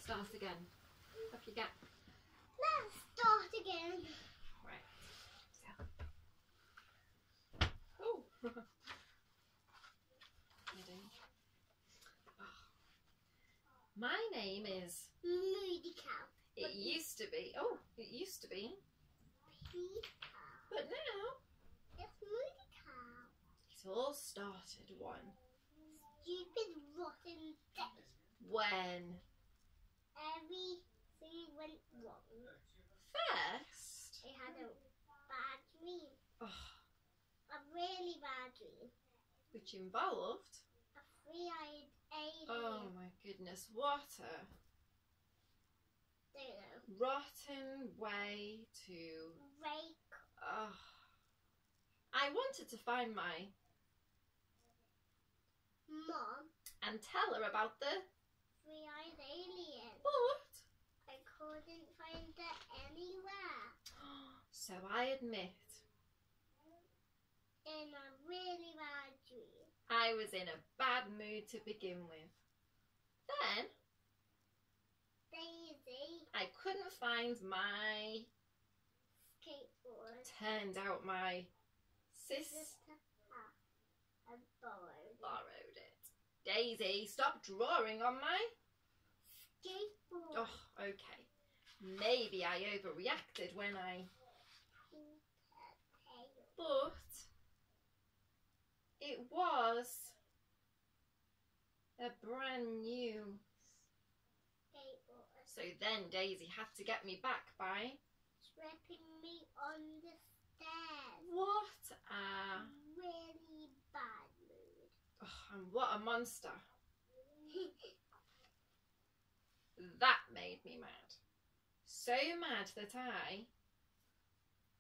Start again. Off you get. Let's start again. Right. Oh. My name is Moody Cow. It used to be. Oh, it used to be. Moody Cow. But now It's Moody Cow. it all started one. Stupid rotten day. When Everything went wrong. first. I had a bad dream. Oh, A really bad dream. which involved. A three-eyed alien. Oh my goodness, what a Don't know. rotten way to. Rake. Oh. I wanted to find my Mom. and tell her about the. Three-eyed alien. But. I couldn't find it anywhere. So I admit, In a really bad dream. I was in a bad mood to begin with. Then Daisy. I couldn't find my. Skateboard. Turned out my sister Sister. I borrowed it. borrowed it. Daisy, stop drawing on my. Skateboard. Oh, okay. Maybe I overreacted when I. But it was a brand new. Skateboard. So then Daisy had to get me back by. Tripping me on the stairs. What a. Really bad mood. Oh, and what a monster. That made me mad. So mad that I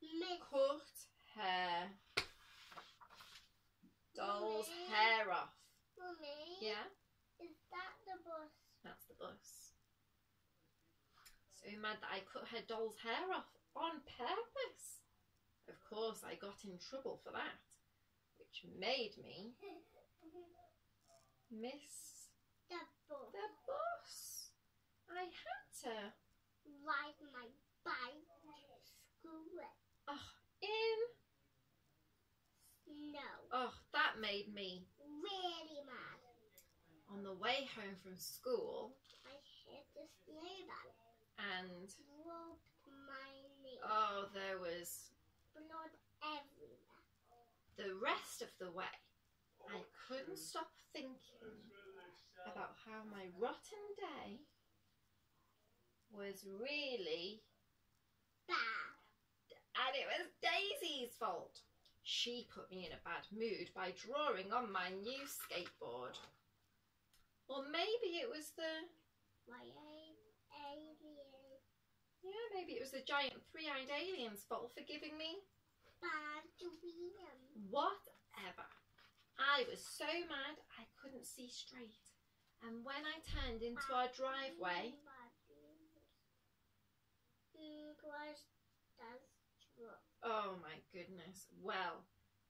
Miss cut her doll's Mummy? hair off. Mummy. Yeah, Is that the bus? that's the bus. So mad that I cut her doll's hair off on purpose. Of course, I got in trouble for that, which made me miss The bus. the bus. I had to. Ride my bike to school. Oh, in. No. Oh, that made me. Really mad. On the way home from school, I hit the snowman. and Rubbed my knee. oh, there was Blood everywhere. the rest of the way. I couldn't stop thinking about how my rotten day was really, Bad. and it was Daisy's fault. She put me in a bad mood by drawing on my new skateboard. Or maybe it was the, My alien. yeah, maybe it was the giant three-eyed alien's fault for giving me Bad dream. whatever. I was so mad I couldn't see straight. And when I turned into our driveway, Bad dreams. Was does draw. oh my goodness, well,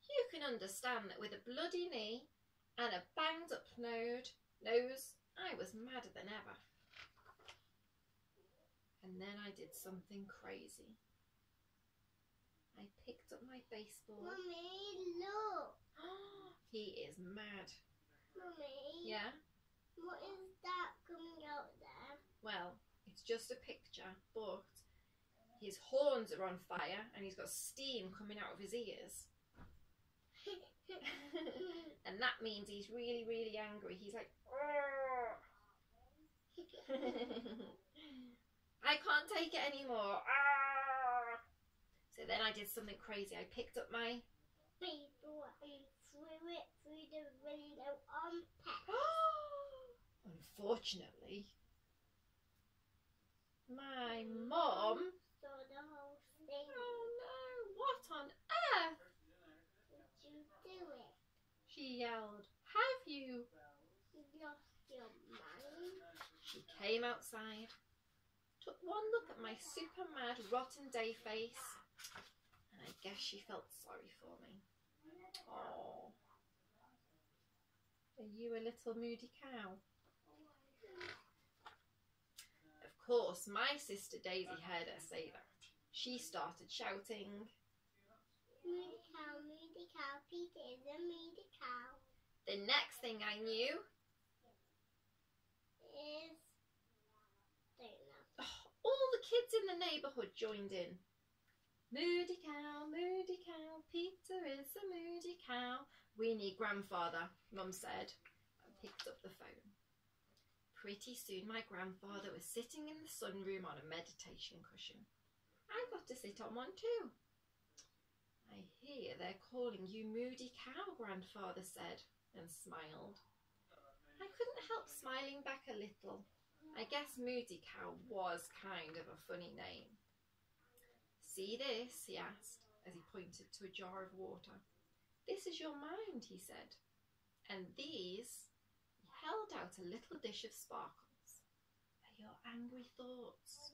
you can understand that with a bloody knee and a banged up nose, I was madder than ever. And then I did something crazy. I picked up my baseball. Mummy, look. He is mad. Mummy. Yeah? What is that coming out there? Well, it's just a picture, but his horns are on fire and he's got steam coming out of his ears. And that means he's really, really angry. He's like, I can't take it anymore. So then I did something crazy. I picked up my People and threw it through the window on Pet. Unfortunately, my mum. So the whole thing. Oh no! What on earth? Did you do it? She yelled. Have you? You lost your mind. She came outside, took one look at my super mad rotten day face, and I guess she felt sorry for me. Oh, are you a little moody cow? course, my sister Daisy heard her say that. She started shouting, Moody Cow, Peter is a Moody Cow. The next thing I knew Is, don't know. all the kids in the neighbourhood joined in. Moody Cow, Peter is a Moody Cow. We need Grandfather, Mum said, and picked up the phone. Pretty soon my grandfather was sitting in the sunroom on a meditation cushion. I got to sit on one too. I hear they're calling you Moody Cow, Grandfather said, and smiled. I couldn't help smiling back a little. I guess Moody Cow was kind of a funny name. See this? He asked, as he pointed to a jar of water. This is your mind, he said. And these, he held out a little dish of sparkles, are your angry thoughts.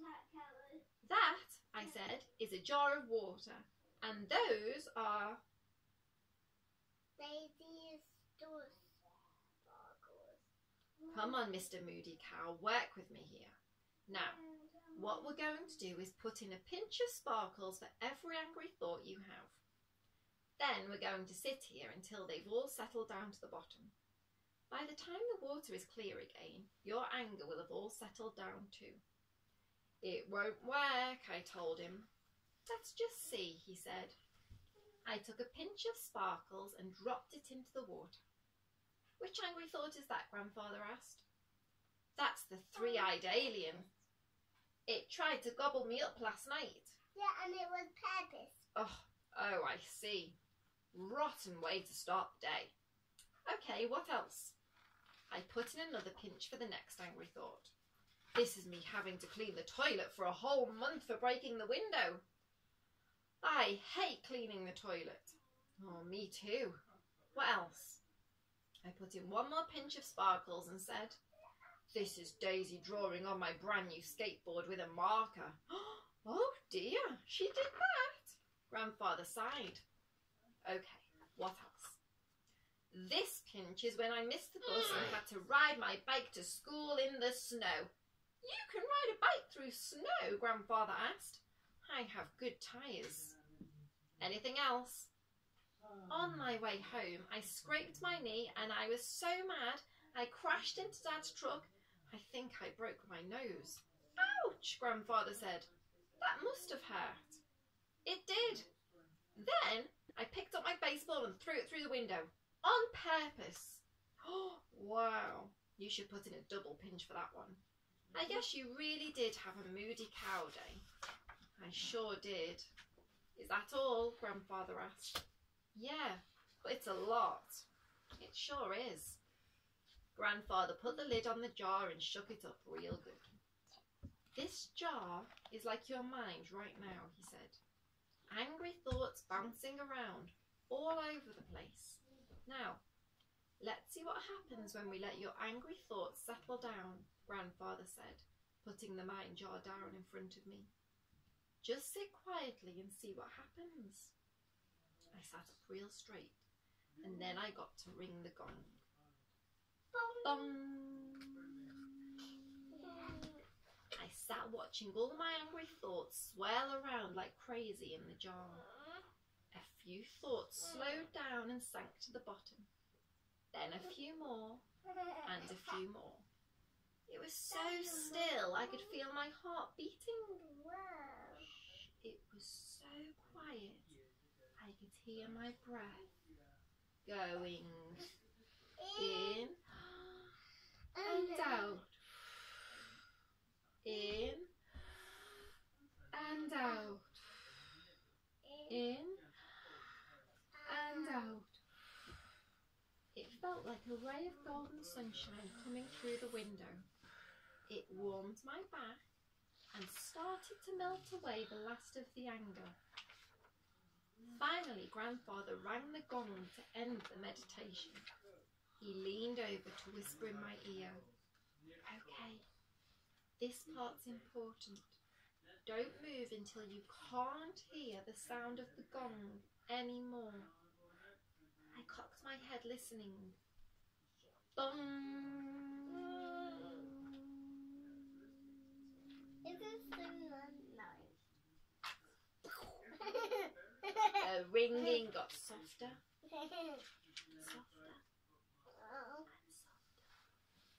That, I said, is a jar of water, and those are... Daisy's sparkles. Come on, Mr. Moody Cow, work with me here. Now, what we're going to do is put in a pinch of sparkles for every angry thought you have. Then we're going to sit here until they've all settled down to the bottom. By the time the water is clear again, your anger will have all settled down too. It won't work, I told him. Let's just see, he said. I took a pinch of sparkles and dropped it into the water. Which angry thought is that, Grandfather asked. That's the three-eyed alien. It tried to gobble me up last night. Yeah, and it was purpose. Oh, I see. Rotten way to start the day. Okay, what else? I put in another pinch for the next angry thought. This is me having to clean the toilet for a whole month for breaking the window. I hate cleaning the toilet. Oh, me too. What else? I put in one more pinch of sparkles and said, this is Daisy drawing on my brand new skateboard with a marker. Oh dear, she did that. Grandfather sighed. Okay, what else? This pinch is when I missed the bus and had to ride my bike to school in the snow. You can ride a bike through snow, Grandfather asked. I have good tyres. Anything else? On my way home, I scraped my knee and I was so mad I crashed into Dad's truck. I think I broke my nose. Ouch, Grandfather said. That must have hurt. It did. Then I picked up my baseball and threw it through the window. On purpose. Oh, wow. You should put in a double pinch for that one. I guess you really did have a Moody Cow day. I sure did. Is that all? Grandfather asked. Yeah, but it's a lot. It sure is. Grandfather put the lid on the jar and shook it up real good. This jar is like your mind right now, he said. Angry thoughts bouncing around all over the place. Now, let's see what happens when we let your angry thoughts settle down, Grandfather said, putting the mind jar down in front of me. Just sit quietly and see what happens. I sat up real straight, and then I got to ring the gong. Bong! I sat watching all my angry thoughts swirl around like crazy in the jar. A few thoughts slowed down and sank to the bottom. Then a few more, and a few more. It was so still I could feel my heart beating. It was so quiet I could hear my breath going in and out. In and out. In and out. It felt like a ray of golden sunshine coming through the window. It warmed my back and started to melt away the last of the anger. Finally, Grandfather rang the gong to end the meditation. He leaned over to whisper in my ear, "Okay, this part's important. Don't move until you can't hear the sound of the gong anymore." I cocked my head listening. Bong! The ringing got softer, softer,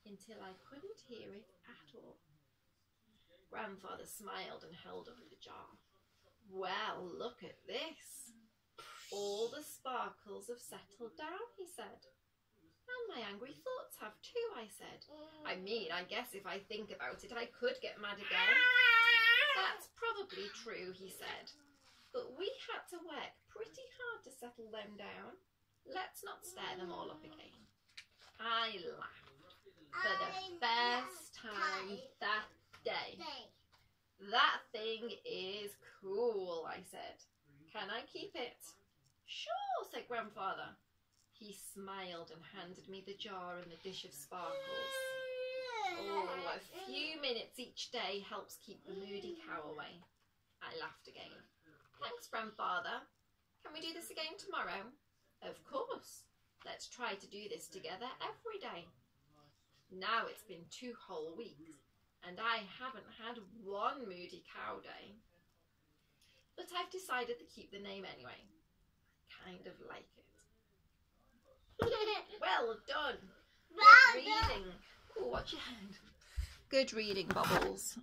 until I couldn't hear it at all. Grandfather smiled and held up the jar. Well, look at this. All the sparkles have settled down, he said. And my angry thoughts have too, I said. I mean, I guess if I think about it, I could get mad again. That's probably true, he said. But we had to work pretty hard to settle them down. Let's not stir them all up again. I laughed for the first time that day. That thing is cool, I said. Can I keep it? Sure, said Grandfather. He smiled and handed me the jar and the dish of sparkles. Oh, a few minutes each day helps keep the Moody Cow away. I laughed again. Thanks, Grandfather. Can we do this again tomorrow? Of course. Let's try to do this together every day. Now it's been 2 whole weeks, and I haven't had one Moody Cow day. But I've decided to keep the name anyway. I kind of like it. Well done. Good reading. Oh, watch your hand. Good reading, Bubbles.